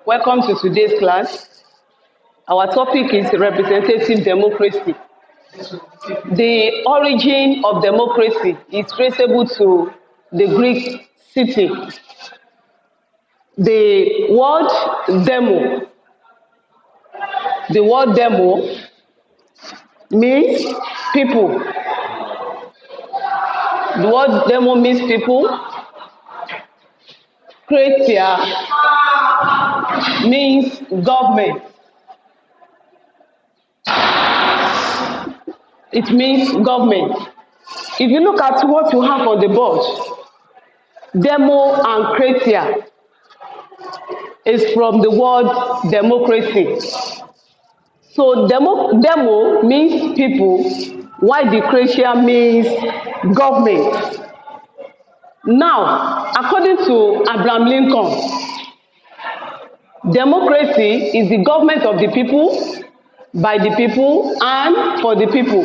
Welcome to today's class. Our topic is representative democracy. The origin of democracy is traceable to the Greek city. The word demo means people. The word demo means people. Kratia means government. It means government. If you look at what you have on the board, demo and kratia is from the word democracy. So demo means people, while the kratia means government. Now, according to Abraham Lincoln, democracy is the government of the people, by the people, and for the people.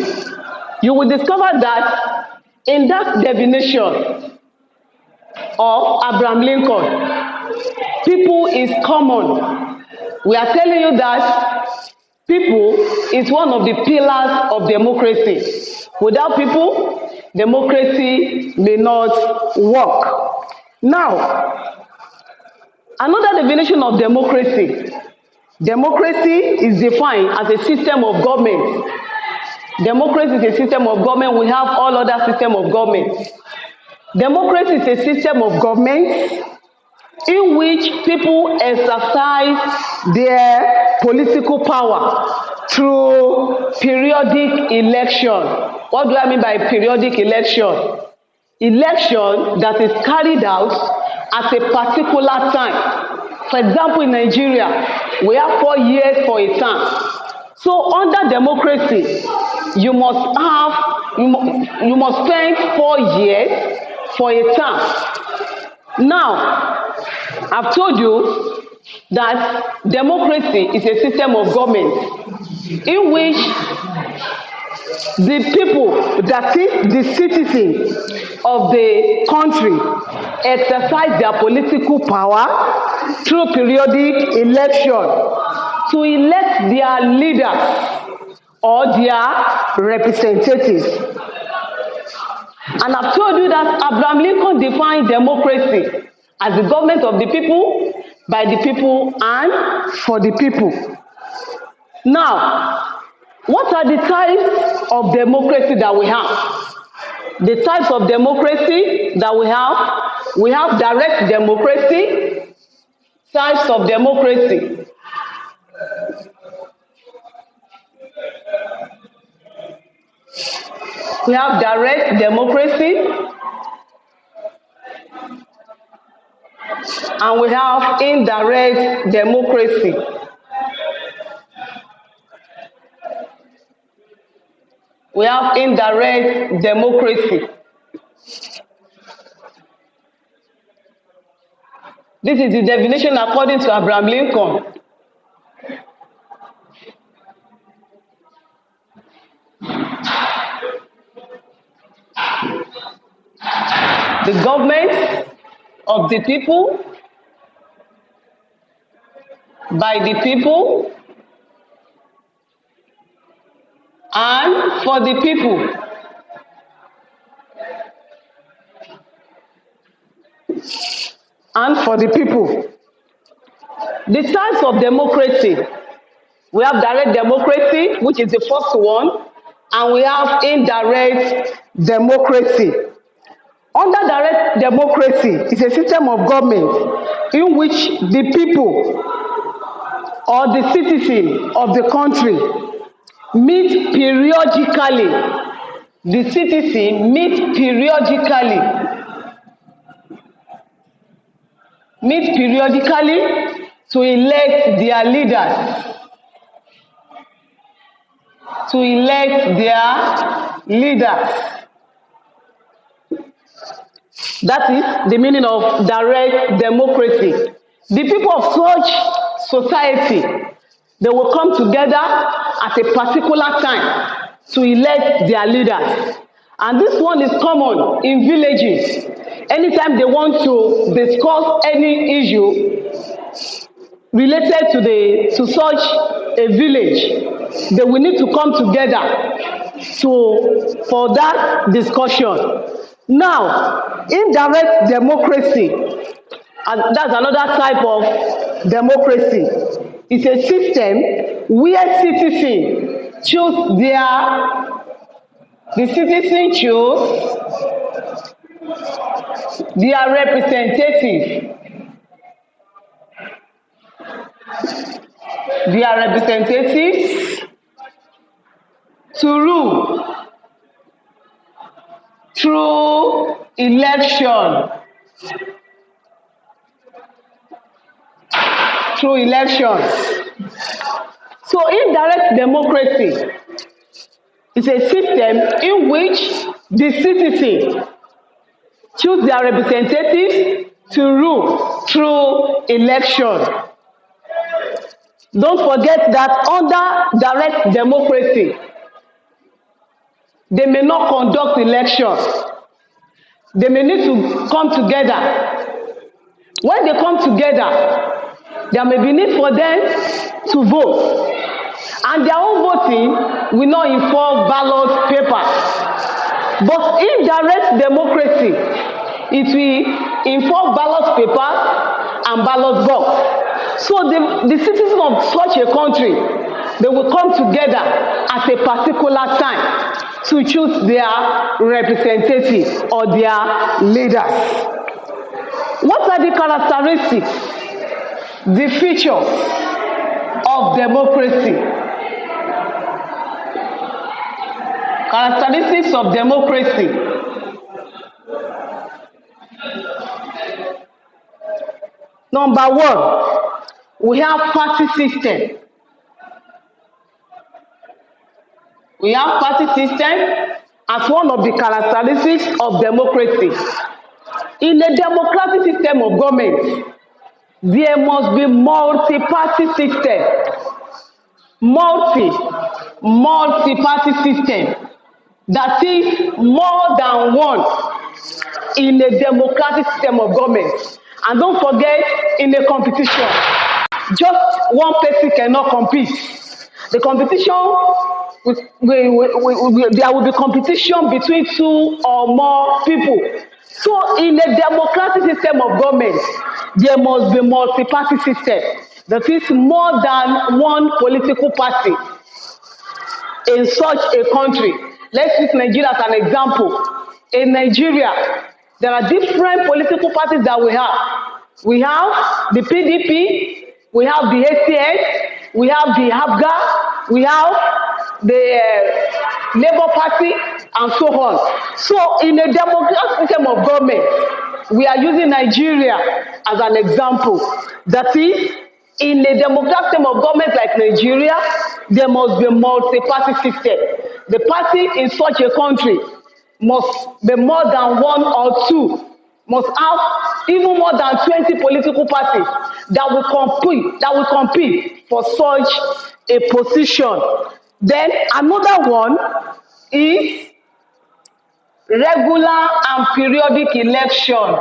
You will discover that in that definition of Abraham Lincoln, people is common. We are telling you that people is one of the pillars of democracy. Without people, democracy may not work. Now, another definition of democracy. Democracy is defined as a system of government. Democracy is a system of government. We have all other systems of government. Democracy is a system of government in which people exercise their political power through periodic election. What do I mean by periodic election? Election that is carried out at a particular time. For example, in Nigeria, we have 4 years for a term. So under democracy, you must spend 4 years for a term. Now, I've told you that democracy is a system of government in which the people, that is the citizens of the country, exercise their political power through periodic election to elect their leaders or their representatives. And I've told you that Abraham Lincoln defined democracy as the government of the people, by the people, and for the people. Now, what are the types of democracy that we have? The types of democracy that we have direct democracy, types of democracy. We have direct democracy, and we have indirect democracy. We have indirect democracy. This is the definition according to Abraham Lincoln. The government of the people, by the people, and for the people. And for the people. The types of democracy. We have direct democracy, which is the first one, and we have indirect democracy. Under direct democracy is a system of government in which the people or the citizen of the country meet periodically. The citizen meet periodically to elect their leaders. That is the meaning of direct democracy. The people of such society, they will come together at a particular time to elect their leaders. And this one is common in villages. Anytime they want to discuss any issue, related to such a village, they will need to come together for that discussion. Now, indirect democracy, and that's another type of democracy. It's a system where the citizen choose their representative. Their representatives to rule through election. Through elections. So indirect democracy is a system in which the citizen choose their representatives to rule through election. Don't forget that under direct democracy, they may not conduct elections. They may need to come together. When they come together, there may be need for them to vote. And their own voting will not involve ballot paper. But indirect democracy, it will involve ballot paper and ballot box. So the citizens of such a country, they will come together at a particular time to choose their representatives or their leaders. What are the characteristics, the features of democracy? Characteristics of democracy. Number one, we have party system. We have party system as one of the characteristics of democracy. In a democratic system of government, there must be multi-party system. Multi-party system. That is more than one in a democratic system of government. And don't forget, in a competition, just one person cannot compete. The competition, there will be competition between two or more people. So in a democratic system of government, there must be multi-party system. That is more than one political party in such a country. Let's use Nigeria as an example. In Nigeria, there are different political parties that we have. We have the PDP, we have the ACS, we have the APGA, we have the Labour Party, and so on. So in a democratic system of government, we are using Nigeria as an example. That is, in a democratic system of government like Nigeria, there must be a multi-party system. The party in such a country must be more than one or two, must have even more than 20 political parties that will compete for such a position. Then another one is regular and periodic election.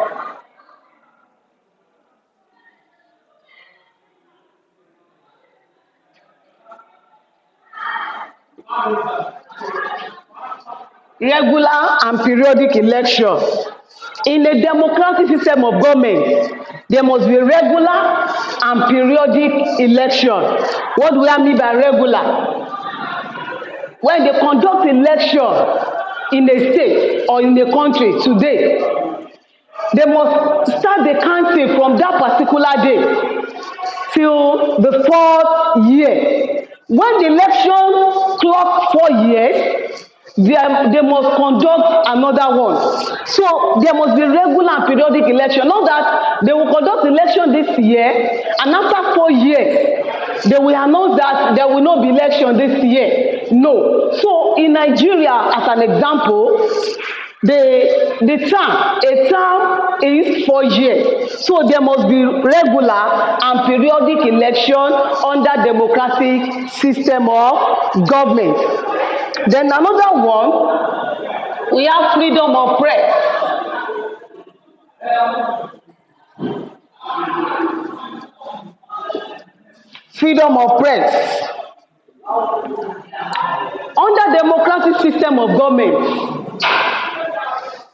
Regular and periodic election. In a democratic system of government, there must be regular and periodic election. What do I mean by regular? When they conduct election in a state or in a country today, they must start the counting from that particular day till the 4th year. When the election clock 4 years, they must conduct another one. So there must be regular and periodic election. Not that they will conduct election this year, and after 4 years, they will announce that there will not be election this year. No. So in Nigeria, as an example, a term is 4 years. So there must be regular and periodic election under democratic system of government. Then another one, we have freedom of press. freedom of press. Under democratic system of government,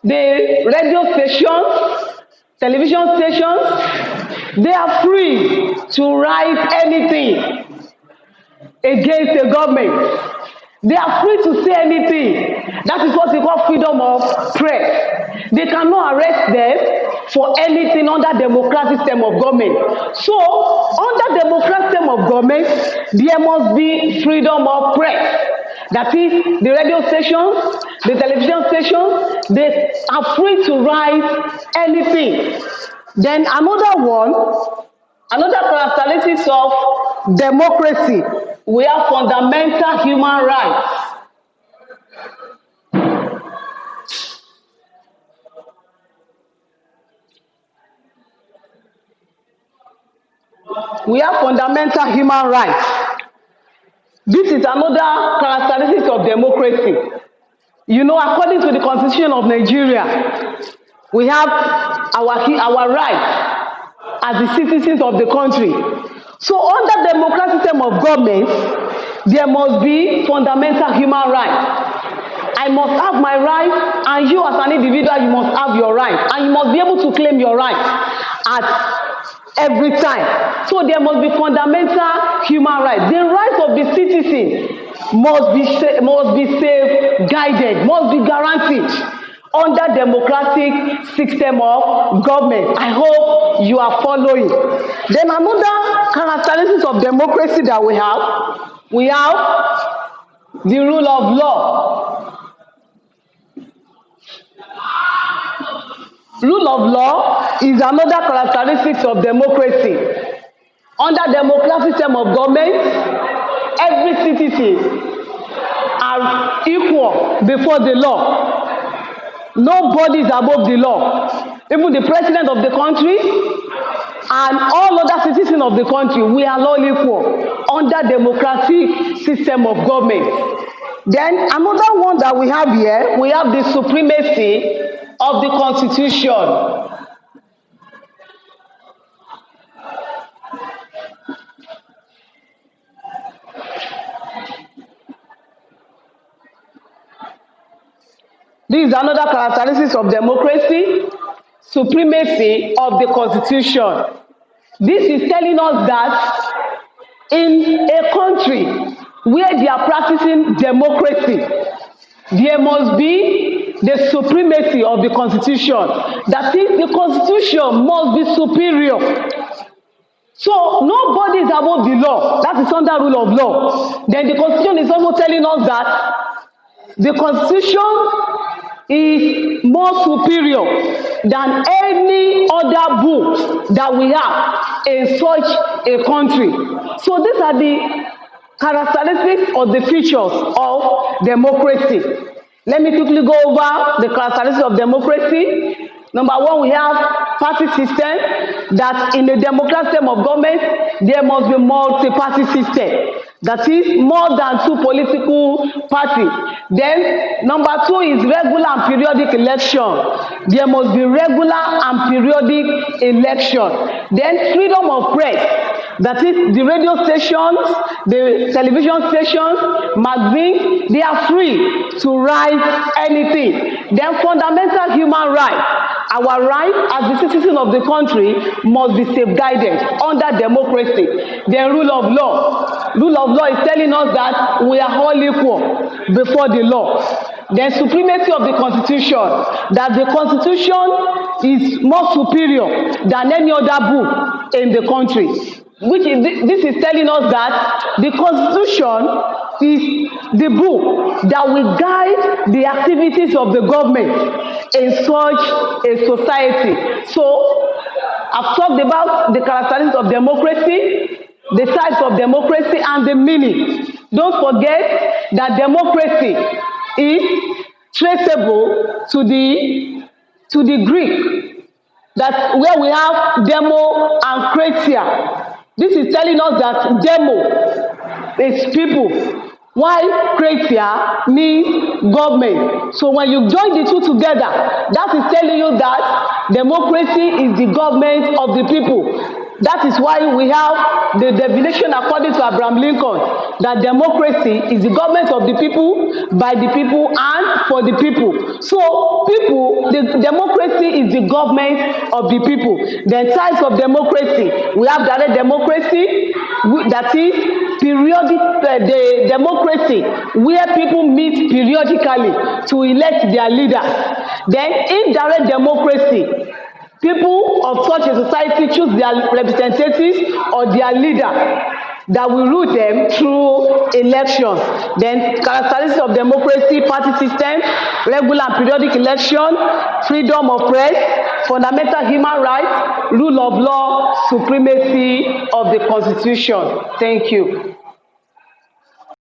the radio stations, television stations, they are free to write anything against the government. They are free to say anything. That is what we call freedom of press. They cannot arrest them for anything under democratic system of government. So, under democratic system of government, there must be freedom of press. That is, the radio stations, the television stations, they are free to write anything. Then another characteristic of democracy, we have fundamental human rights. We have fundamental human rights. This is another characteristic of democracy. You know, according to the Constitution of Nigeria, we have our rights as the citizens of the country. So under democratic system of government, there must be fundamental human rights. I must have my right, and you as an individual, you must have your right, and you must be able to claim your right at every time. So there must be fundamental human rights. The rights of the citizen must be safe, guided, must be guaranteed under democratic system of government. I hope you are following. Then another characteristic of democracy that we have the rule of law. Rule of law is another characteristic of democracy. Under democratic system of government, every citizen are equal before the law. Nobody is above the law. Even the president of the country and all other citizens of the country, we are all equal under democratic system of government. Then another one that we have here, we have the supremacy of the Constitution. This is another characteristic of democracy, supremacy of the Constitution. This is telling us that in a country where they are practicing democracy, there must be the supremacy of the Constitution. That is, the Constitution must be superior. So nobody is above the law. That is under rule of law. Then the Constitution is also telling us that the Constitution is more superior than any other book that we have in such a country. So these are the characteristics or the features of democracy. Let me quickly go over the characteristics of democracy. Number one, we have party system, that in a democratic system of government, there must be multi-party system. That is more than two political parties. Then number two is regular and periodic election. There must be regular and periodic election. Then freedom of press. That is, the radio stations, the television stations, magazines, they are free to write anything. Then fundamental human rights. Our rights as the citizens of the country must be safeguarded under democracy. Then rule of law. Rule of law is telling us that we are all equal before the law. Then supremacy of the Constitution, that the Constitution is more superior than any other book in the country. This is telling us that the Constitution is the book that will guide the activities of the government in such a society. So I've talked about the characteristics of democracy, the types of democracy, and the meaning. Don't forget that democracy is traceable to the Greek, that where we have demo and kratia. This is telling us that demo is people, while kratia means government. So when you join the two together, that is telling you that democracy is the government of the people. That is why we have the definition according to Abraham Lincoln that democracy is the government of the people, by the people, and for the people. So the democracy is the government of the people. The types of democracy, we have direct democracy, that is periodic the democracy where people meet periodically to elect their leaders. Then indirect democracy, people of such a society choose their representatives or their leader that will rule them through elections. Then characteristics of democracy: party system, regular and periodic election, freedom of press, fundamental human rights, rule of law, supremacy of the Constitution. Thank you.